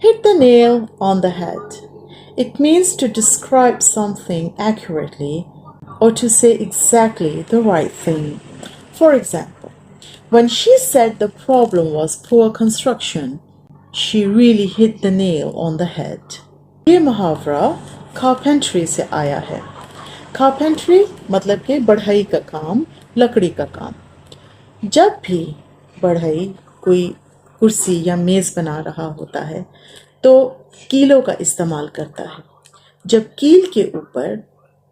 Hit the nail on the head. It means to describe something accurately or to say exactly the right thing. For example, when she said the problem was poor construction, she really hit the nail on the head. یہ محاورہ carpentry سے آیا ہے. Carpentry مطلب کہ بڑھائی کا کام، لکڑی کا کام. جب بھی بڑھائی کوئی کرسی یا میز بنا رہا ہوتا ہے تو کیلوں کا استعمال کرتا ہے. جب کیل کے اوپر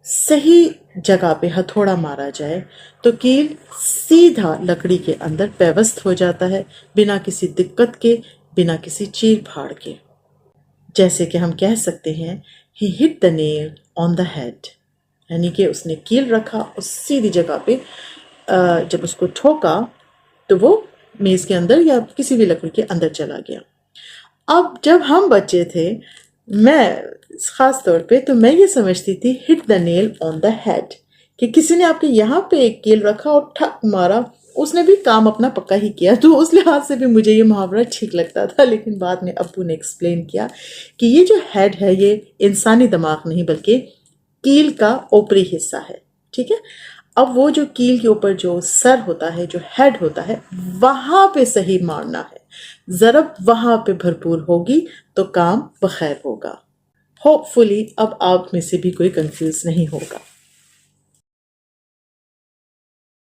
صحیح جگہ پہ ہتھوڑا مارا جائے تو کیل سیدھا لکڑی کے اندر پیوست ہو جاتا ہے، بنا کسی دقت کے، بنا کسی چیر پھاڑ کے. جیسے کہ ہم کہہ سکتے ہیں he hit the nail on the head، یعنی کہ اس نے کیل رکھا اس سیدھی جگہ پہ. جب اس کو ٹھوکا تو وہ میز کے اندر یا کسی بھی لکڑی کے اندر چلا گیا. اب جب ہم بچے تھے، میں خاص طور پہ تو میں یہ سمجھتی تھی hit the nail on the head کہ کسی نے آپ کے یہاں پہ ایک کیل رکھا اور ٹھک مارا، اس نے بھی کام اپنا پکا ہی کیا. تو اس لحاظ سے بھی مجھے یہ محاورہ ٹھیک لگتا تھا. لیکن بعد میں ابو نے ایکسپلین کیا کہ یہ جو ہیڈ ہے یہ انسانی دماغ نہیں بلکہ کیل کا اوپری حصہ ہے. ٹھیک ہے، اب وہ جو کیل کے اوپر جو سر ہوتا ہے، جو ہیڈ ہوتا ہے، وہاں پہ صحیح مارنا ہے. ضرب وہاں پہ بھرپور ہوگی تو کام بخیر ہوگا. ہوپ فلی اب آپ میں سے بھی کوئی کنفیوز نہیں ہوگا.